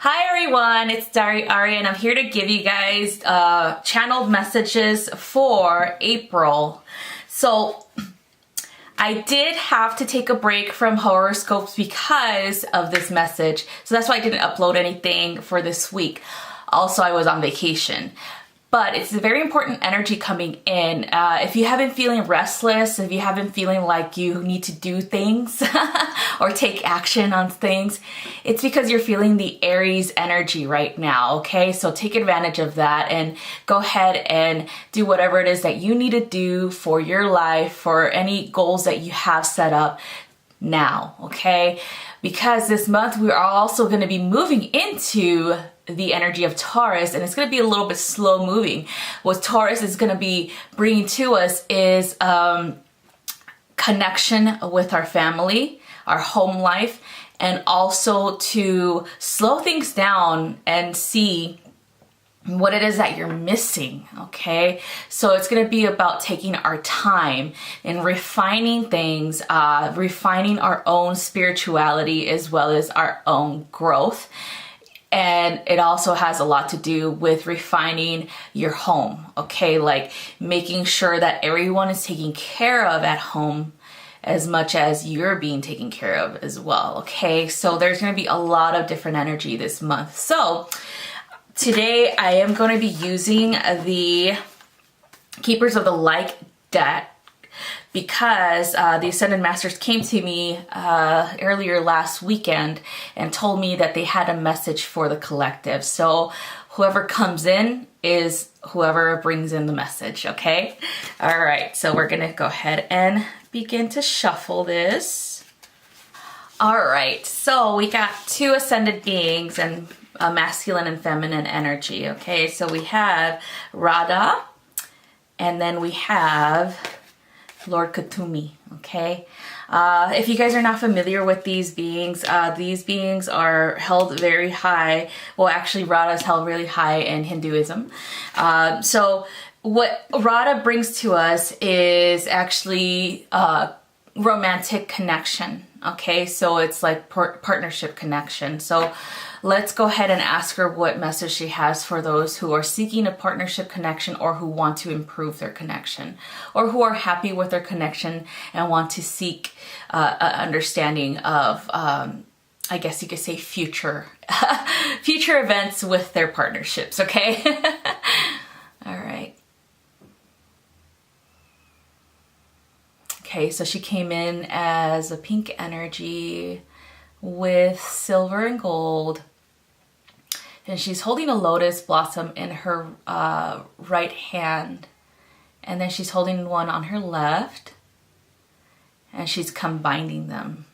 Hi everyone, it's Dari Ari and I'm here to give you guys channeled messages for April. So I did have to take a break from horoscopes because of this message. So that's why I didn't upload anything for this week. Also, I was on vacation. But it's a very important energy coming in. If you have been feeling restless, if you have been feeling like you need to do things or take action on things, it's because you're feeling the Aries energy right now, okay? So take advantage of that and go ahead and do whatever it is that you need to do for your life, for any goals that you have set up now, okay? Because this month we are also going to be moving into the energy of Taurus, and it's going to be a little bit slow moving. What Taurus is going to be bringing to us is connection with our family, our home life, and also to slow things down and see what it is that you're missing, okay? So it's going to be about taking our time and refining things, refining our own spirituality as well as our own growth. And it also has a lot to do with refining your home, okay? Like making sure that everyone is taken care of at home as much as you're being taken care of as well, okay? So there's going to be a lot of different energy this month. So today I am going to be using the Keepers of the Light deck because the Ascended Masters came to me earlier last weekend and told me that they had a message for the collective. So whoever comes in is whoever brings in the message, okay? All right, so we're gonna go ahead and begin to shuffle this. All right, so we got two ascended beings and a masculine and feminine energy, okay? So we have Radha, and then we have Lord Katumi, okay? If you guys are not familiar with these beings are held very high. Well, actually, Radha is held really high in Hinduism. So what Radha brings to us is actually romantic connection, okay? So it's like partnership connection. So let's go ahead and ask her what message she has for those who are seeking a partnership connection or who want to improve their connection or who are happy with their connection and want to seek understanding of, I guess you could say future events with their partnerships, okay? All right. Okay, so she came in as a pink energy with silver and gold. And she's holding a lotus blossom in her right hand. And then she's holding one on her left. And she's combining them.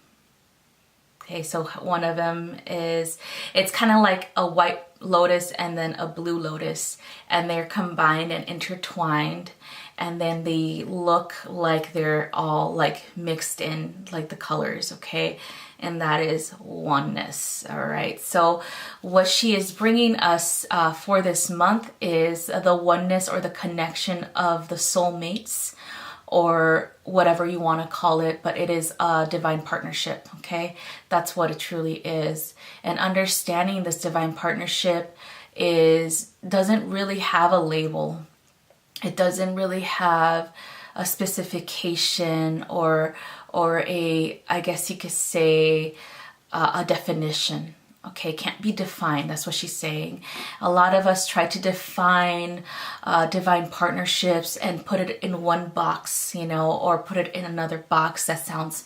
Okay, so one of them is, it's kind of like a white lotus and then a blue lotus. And they're combined and intertwined. And then they look like they're all like mixed in, like the colors, okay? And that is oneness, all right? So what she is bringing us for this month is the oneness or the connection of the soulmates or whatever you want to call it, but it is a divine partnership, okay? That's what it truly is. And understanding this divine partnership doesn't really have a label. It doesn't really have a specification or a, I guess you could say, a definition. Okay, can't be defined. That's what she's saying. A lot of us try to define divine partnerships and put it in one box, you know, or put it in another box that sounds,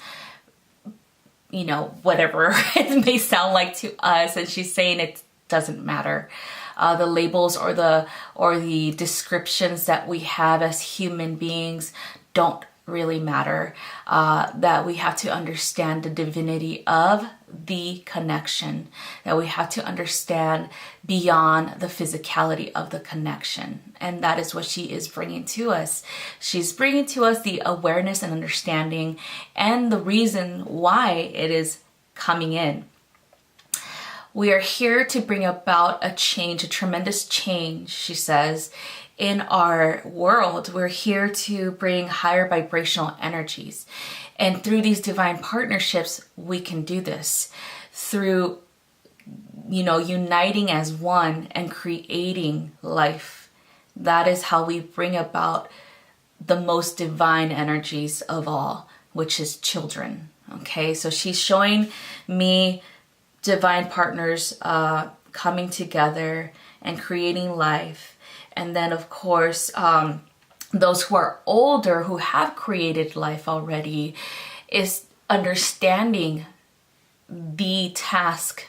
you know, whatever it may sound like to us. And she's saying it doesn't matter. The labels or the descriptions that we have as human beings don't really matter. That we have to understand the divinity of the connection, that we have to understand beyond the physicality of the connection. And that is what she is bringing to us. She's bringing to us the awareness and understanding and the reason why it is coming in. We are here to bring about a change, a tremendous change, she says, in our world. We're here to bring higher vibrational energies. And through these divine partnerships, we can do this through uniting as one and creating life. That is how we bring about the most divine energies of all, which is children. Okay, so she's showing me divine partners coming together and creating life. And then, of course, those who are older, who have created life already, is understanding the task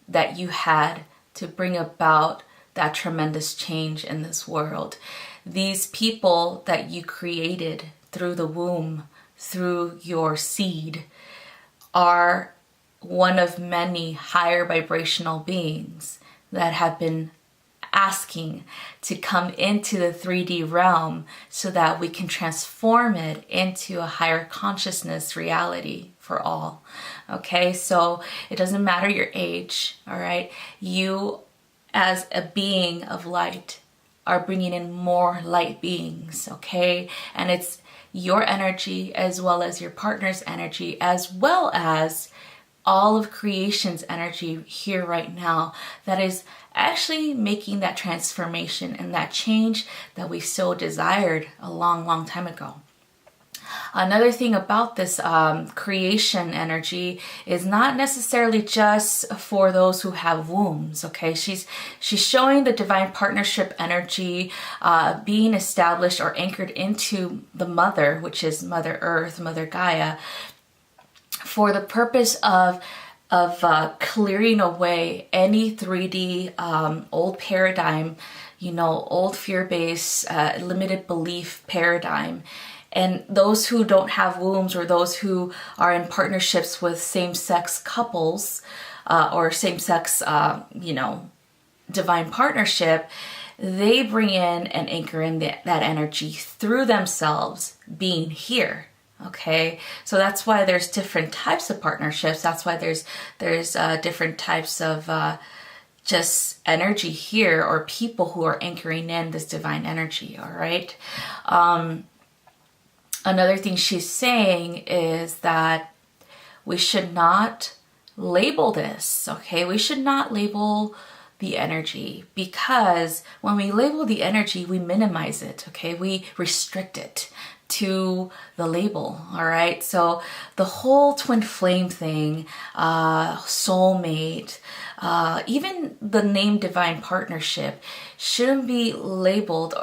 that you had to bring about that tremendous change in this world. These people that you created through the womb, through your seed, are one of many higher vibrational beings that have been asking to come into the 3D realm so that we can transform it into a higher consciousness reality for all. Okay, so it doesn't matter your age, all right? You, as a being of light, are bringing in more light beings, okay? And it's your energy as well as your partner's energy, as well as all of creation's energy here right now that is actually making that transformation and that change that we so desired a long, long time ago. Another thing about this creation energy is not necessarily just for those who have wombs, okay? She's showing the divine partnership energy being established or anchored into the mother, which is Mother Earth, Mother Gaia, for the purpose of clearing away any 3D old paradigm, old fear-based, limited belief paradigm. And those who don't have wombs, or those who are in partnerships with same-sex couples or same-sex, divine partnership, they bring in and anchor in that energy through themselves being here. Okay, so that's why there's different types of partnerships. That's why there's different types of just energy here, or people who are anchoring in this divine energy. All right. Another thing she's saying is that we should not label this. Okay, we should not label the energy, because when we label the energy, we minimize it. Okay, we restrict it to the label. All right, so the whole twin flame thing, soulmate, even the name divine partnership shouldn't be labeled.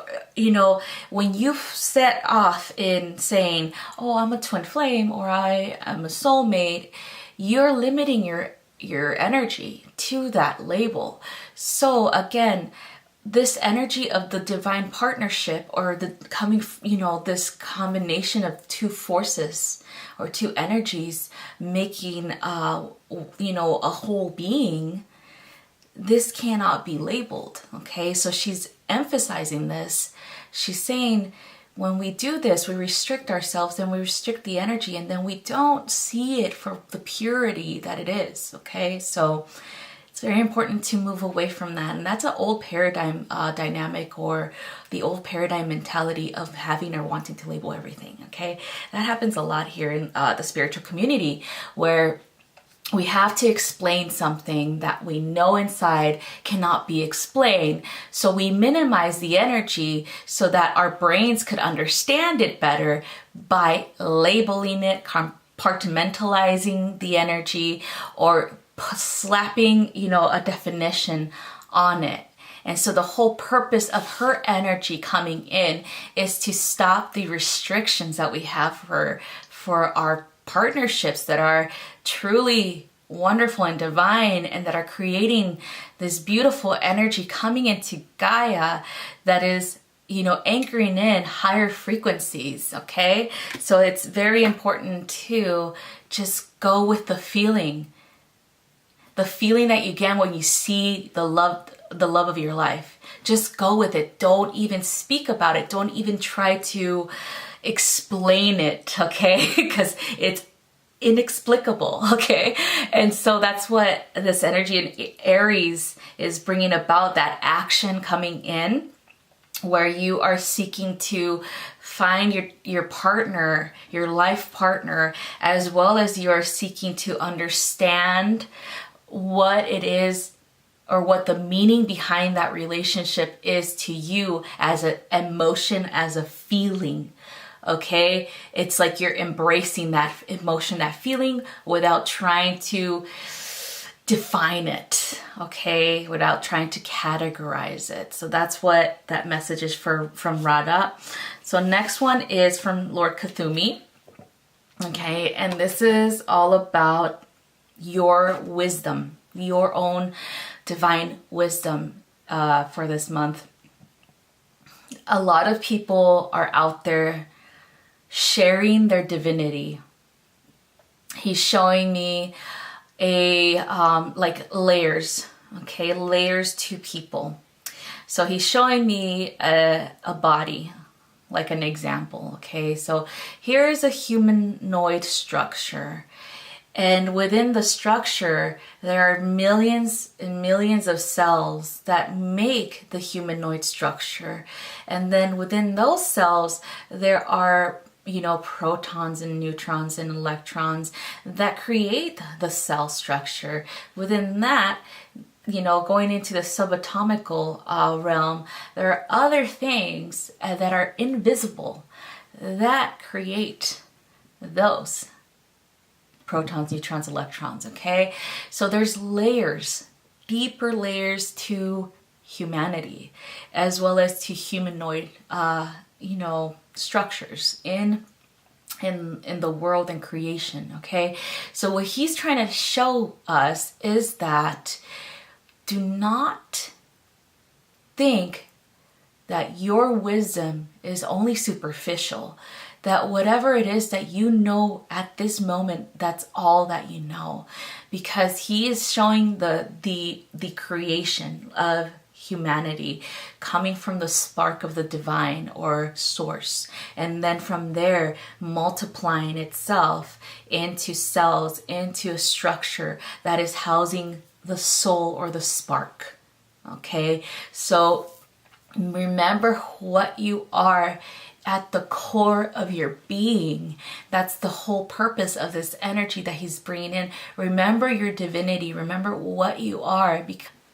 When you set off in saying, oh, I'm a twin flame, or I am a soulmate, you're limiting your energy to that label. So again, this energy of the divine partnership, or the coming, this combination of two forces or two energies making, a whole being, this cannot be labeled. Okay, so she's emphasizing this. She's saying, when we do this, we restrict ourselves, and we restrict the energy, and then we don't see it for the purity that it is. Okay, so it's very important to move away from that. And that's an old paradigm dynamic, or the old paradigm mentality of having or wanting to label everything. Okay, that happens a lot here in the spiritual community, where we have to explain something that we know inside cannot be explained. So we minimize the energy so that our brains could understand it better by labeling it, compartmentalizing the energy, or slapping, a definition on it. And so the whole purpose of her energy coming in is to stop the restrictions that we have for our partnerships that are truly wonderful and divine, and that are creating this beautiful energy coming into Gaia that is, anchoring in higher frequencies. Okay, so it's very important to just go with the feeling that you get when you see the love of your life. Just go with it. Don't even speak about it. Don't even try to explain it, okay? Because it's inexplicable, okay? And so that's what this energy in Aries is bringing about, that action coming in, where you are seeking to find your partner, your life partner, as well as you are seeking to understand what it is or what the meaning behind that relationship is to you as an emotion, as a feeling. Okay, it's like you're embracing that emotion, that feeling, without trying to define it, okay, without trying to categorize it. So that's what that message is from Radha. So next one is from Lord Kuthumi. Okay, and this is all about your wisdom, your own divine wisdom for this month. A lot of people are out there sharing their divinity. He's showing me like layers, okay, layers to people. So he's showing me a body, like an example, okay? So here's a humanoid structure. And within the structure, there are millions and millions of cells that make the humanoid structure. And then within those cells, there are, protons and neutrons and electrons that create the cell structure. Within that, going into the subatomical realm, there are other things that are invisible that create those protons, neutrons, electrons, okay? So there's layers, deeper layers to humanity, as well as to humanoid, structures in the world and creation, okay? So what he's trying to show us is that do not think that your wisdom is only superficial, that whatever it is that you know at this moment, that's all that you know, because he is showing the creation of humanity coming from the spark of the divine or source, and then from there multiplying itself into cells, into a structure that is housing the soul or the spark. Okay, so remember what you are at the core of your being. That's the whole purpose of this energy that he's bringing in. Remember your divinity, remember what you are,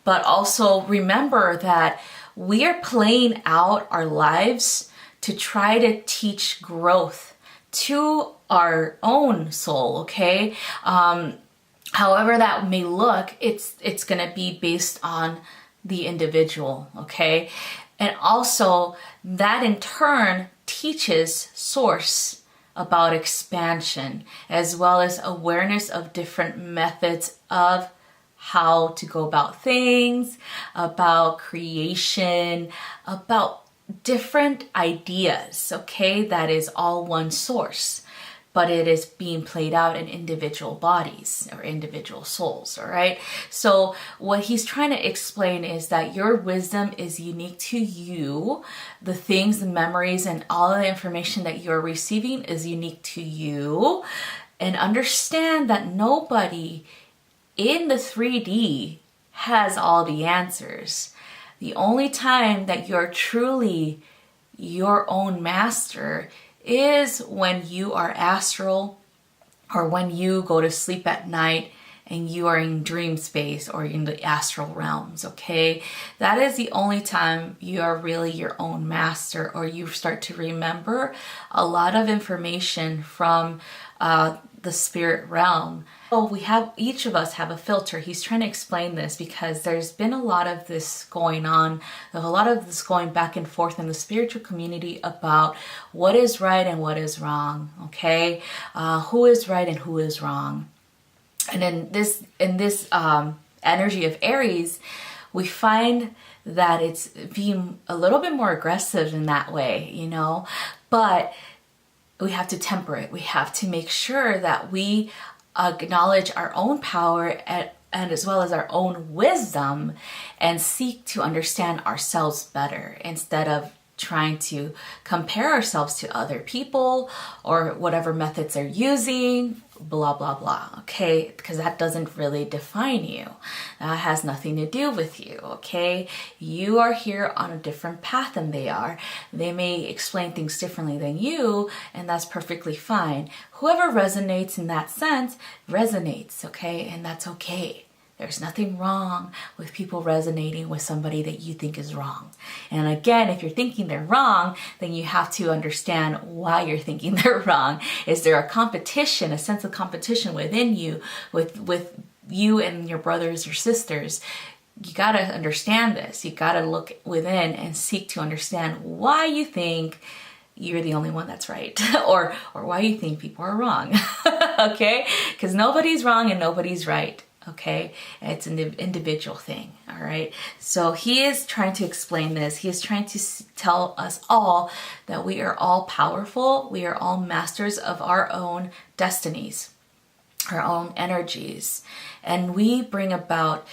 but also remember that we are playing out our lives to try to teach growth to our own soul, okay? However that may look, it's gonna be based on the individual, okay? And also that in turn teaches source about expansion, as well as awareness of different methods of how to go about things, about creation, about different ideas, okay? That is all one source, but it is being played out in individual bodies or individual souls, all right? So what he's trying to explain is that your wisdom is unique to you. The things, the memories, and all of the information that you're receiving is unique to you. And understand that nobody in the 3D has all the answers. The only time that you're truly your own master is when you are astral, or when you go to sleep at night and you are in dream space or in the astral realms, okay? That is the only time you are really your own master, or you start to remember a lot of information from the spirit realm. Well, each of us have a filter. He's trying to explain this because there's been a lot of this going on, a lot of this going back and forth in the spiritual community about what is right and what is wrong, okay? Who is right and who is wrong. And in this energy of Aries, we find that it's being a little bit more aggressive in that way, but we have to temper it. We have to make sure that we acknowledge our own power and as well as our own wisdom, and seek to understand ourselves better instead of trying to compare ourselves to other people or whatever methods they're using, blah, blah, blah, okay? Because that doesn't really define you. That has nothing to do with you, okay? You are here on a different path than they are. They may explain things differently than you, and that's perfectly fine. Whoever resonates in that sense resonates, okay? And that's okay. There's nothing wrong with people resonating with somebody that you think is wrong. And again, if you're thinking they're wrong, then you have to understand why you're thinking they're wrong. Is there a competition, a sense of competition within you with you and your brothers or sisters? You got to understand this. You got to look within and seek to understand why you think you're the only one that's right, or why you think people are wrong. Okay? Because nobody's wrong and nobody's right. Okay? It's an individual thing. All right? So he is trying to explain this. He is trying to tell us all that we are all powerful. We are all masters of our own destinies, our own energies. And we bring about,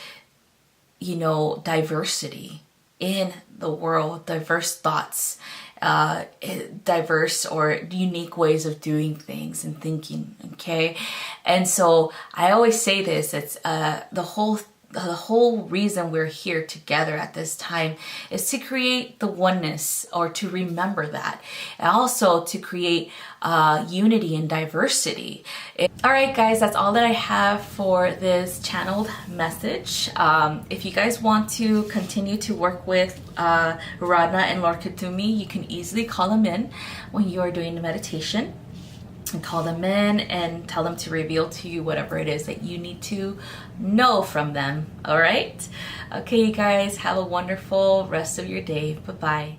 diversity in the world, diverse thoughts, diverse or unique ways of doing things and thinking. Okay. And so I always say this, it's the whole reason we're here together at this time is to create the oneness, or to remember that, and also to create unity and diversity. All right, guys, that's all that I have for this channeled message. If you guys want to continue to work with Radna and Lord Katumi, you can easily call them in when you are doing the meditation. And call them in and tell them to reveal to you whatever it is that you need to know from them. All right? Okay, you guys, have a wonderful rest of your day. Bye-bye.